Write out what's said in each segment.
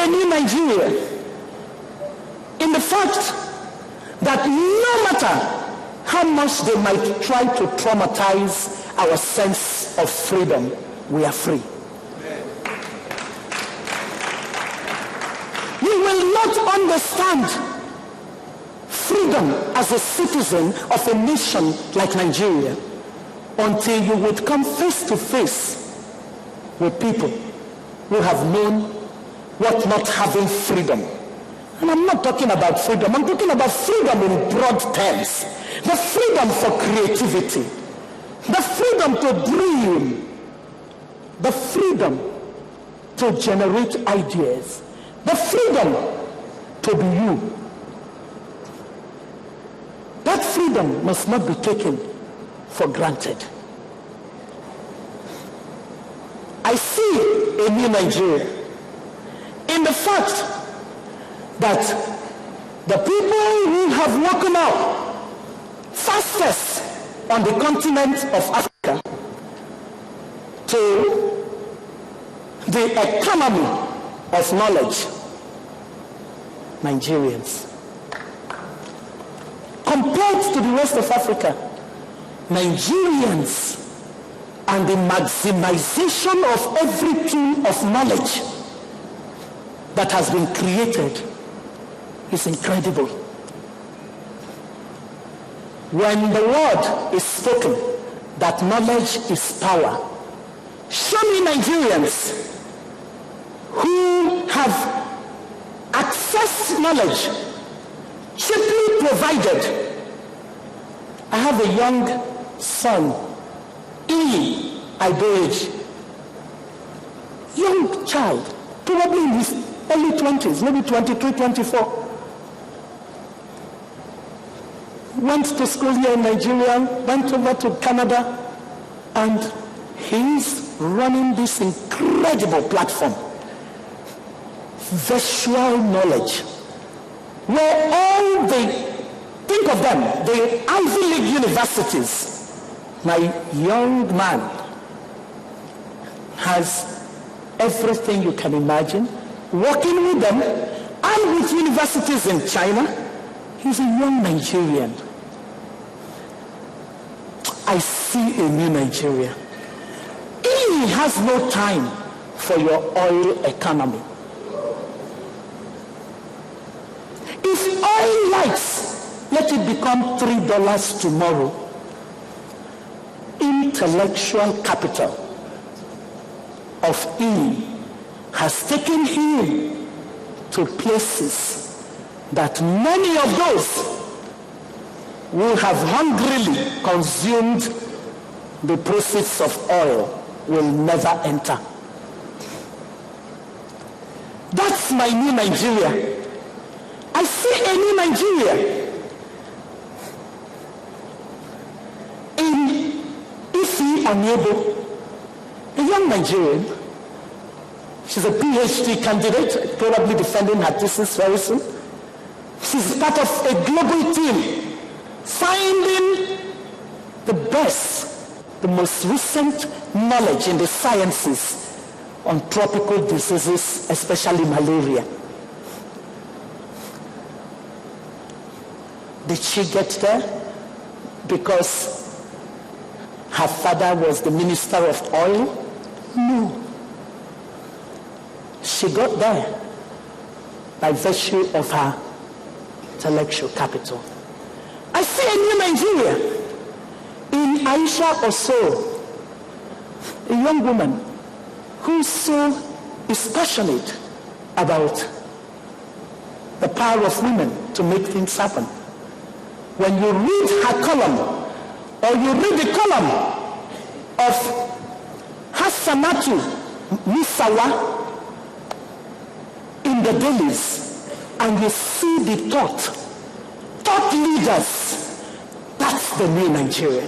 a new Nigeria in the fact that no matter how much they might try to traumatize our sense of freedom, we are free. You will not understand freedom as a citizen of a nation like Nigeria until you would come face to face with people who have known what not having freedom. And I'm not talking about freedom, I'm talking about freedom in broad terms. The freedom for creativity, the freedom to dream, the freedom to generate ideas, the freedom to be you. That freedom must not be taken for granted. I see a new Nigeria in the fact that the people who have woken up fastest on the continent of Africa to the economy of knowledge, Nigerians. Compared to the rest of Africa, Nigerians and the maximization of every tool of knowledge that has been created is incredible. When the word is spoken that knowledge is power, show me Nigerians who have accessed knowledge cheaply provided. I have a young son, age, young child, probably in his early 20s, maybe 23, 24. Went to school here in Nigeria, went over to Canada, and he's running this incredible platform, Virtual Knowledge, where all think of them, the Ivy League universities. My young man has everything you can imagine, working with them and with universities in China. He's a young Nigerian. I see a new Nigeria. He has no time for your oil economy. If oil lights, let it become $3 tomorrow. Intellectual capital of E has taken him to places that many of those who have hungrily consumed the proceeds of oil will never enter. That's my new Nigeria. I see a new Nigeria in Ifi Anyebo, a young Nigerian. She's a PhD candidate, probably defending her thesis very soon. She's part of a global team finding the best, the most recent knowledge in the sciences on tropical diseases, especially malaria. Did she get there because her father was the minister of oil? No. She got there by virtue of her intellectual capital. I see a new Nigeria in Aisha Oso, a young woman who so is passionate about the power of women to make things happen. When you read her column, or you read the column of Hassanatu Misawa in the dailies, and you see the thought leaders, that's the new Nigeria.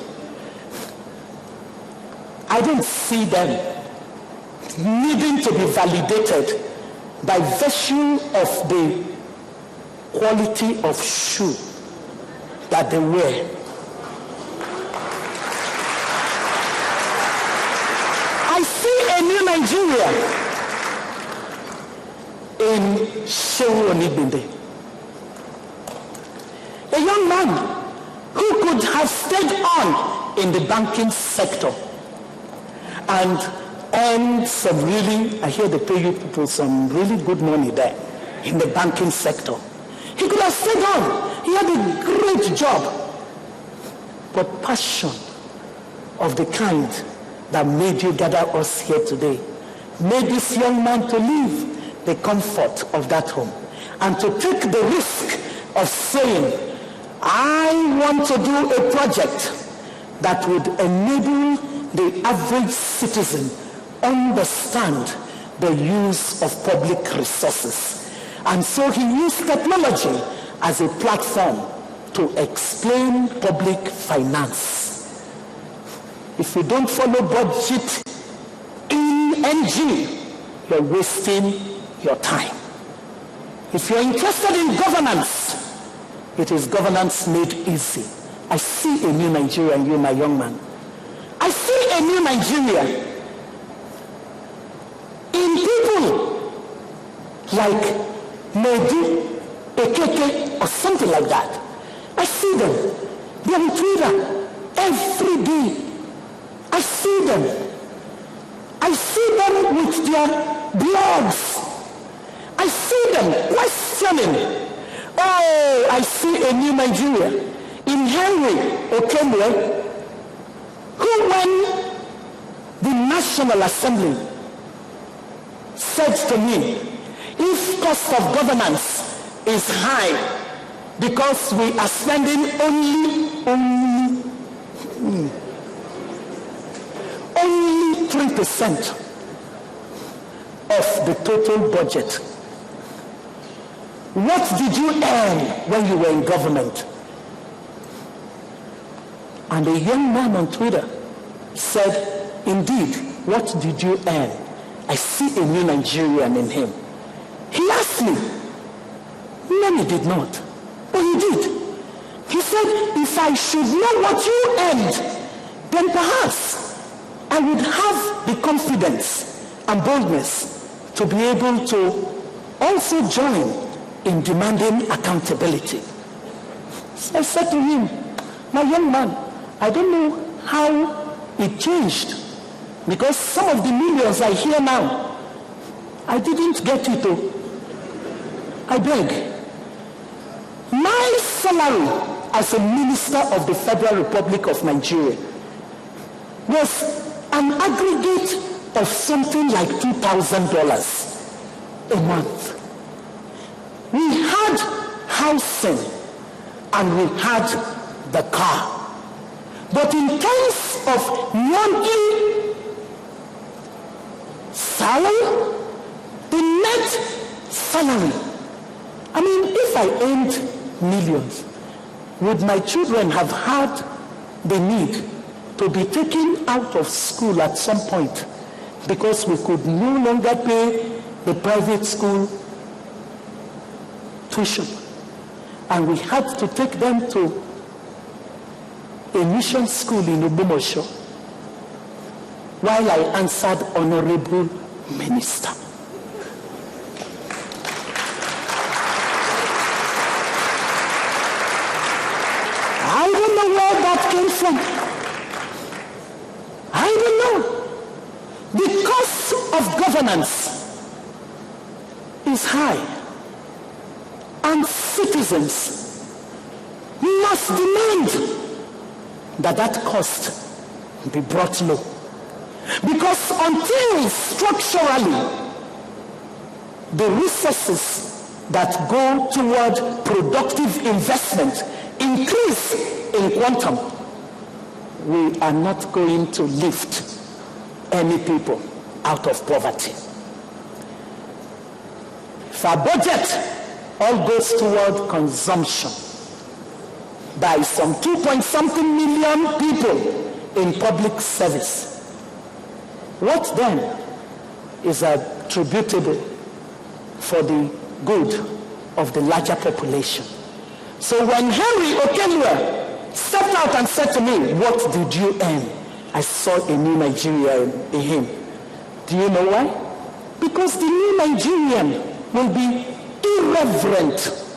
I don't see them needing to be validated by virtue of the quality of shoe that they wear. I see a new Nigeria in Shehu. A young man who could have stayed on in the banking sector and earned some really, I hear they pay you people some really good money there in the banking sector. He could have stayed on. He had a great job. But passion of the kind that made you gather us here today made this young man to leave the comfort of that home and to take the risk of saying, I want to do a project that would enable the average citizen understand the use of public resources. And so he used technology as a platform to explain public finance. If you don't follow budget in NG, you're wasting your time. If you're interested in governance, it is governance made easy. I see a new Nigeria in you, my young man. I see a new Nigeria in people like Mehdi, Ekeke, or something like that. I see them. They're on Twitter every day. I see them. I see them with their blogs. I see them questioning. Oh, I see a new Nigeria in Henry Okemwe, who when the National Assembly said to me, if cost of governance is high because we are spending only 3% of the total budget, what did you earn when you were in government? And a young man on Twitter said, indeed, what did you earn? I see a new Nigerian in him. He asked me. Many did not, but he did. He said, if I should know what you earned, then perhaps I would have the confidence and boldness to be able to also join in demanding accountability. So I said to him, my young man, I don't know how it changed, because some of the millions I hear now, I didn't get it though. I beg. My salary as a minister of the Federal Republic of Nigeria was an aggregate of something like $2,000 a month. We had housing and we had the car. But in terms of monthly salary, the net salary, I mean, if I earned millions, would my children have had the need to be taken out of school at some point because we could no longer pay the private school tuition, and we had to take them to a mission school in Ogbomoso while I answered Honorable Minister. I don't know where that came from. I don't know. The cost of governance is high. And citizens must demand that cost be brought low. Because until structurally the resources that go toward productive investment increase in quantum, we are not going to lift any people out of poverty. If our budget all goes toward consumption by some 2-point-something million people in public service, what then is attributable for the good of the larger population? So when Henry Okenwa stepped out and said to me, what did you earn? I saw a new Nigeria in him. Do you know why? Because the new Nigerian will be irreverent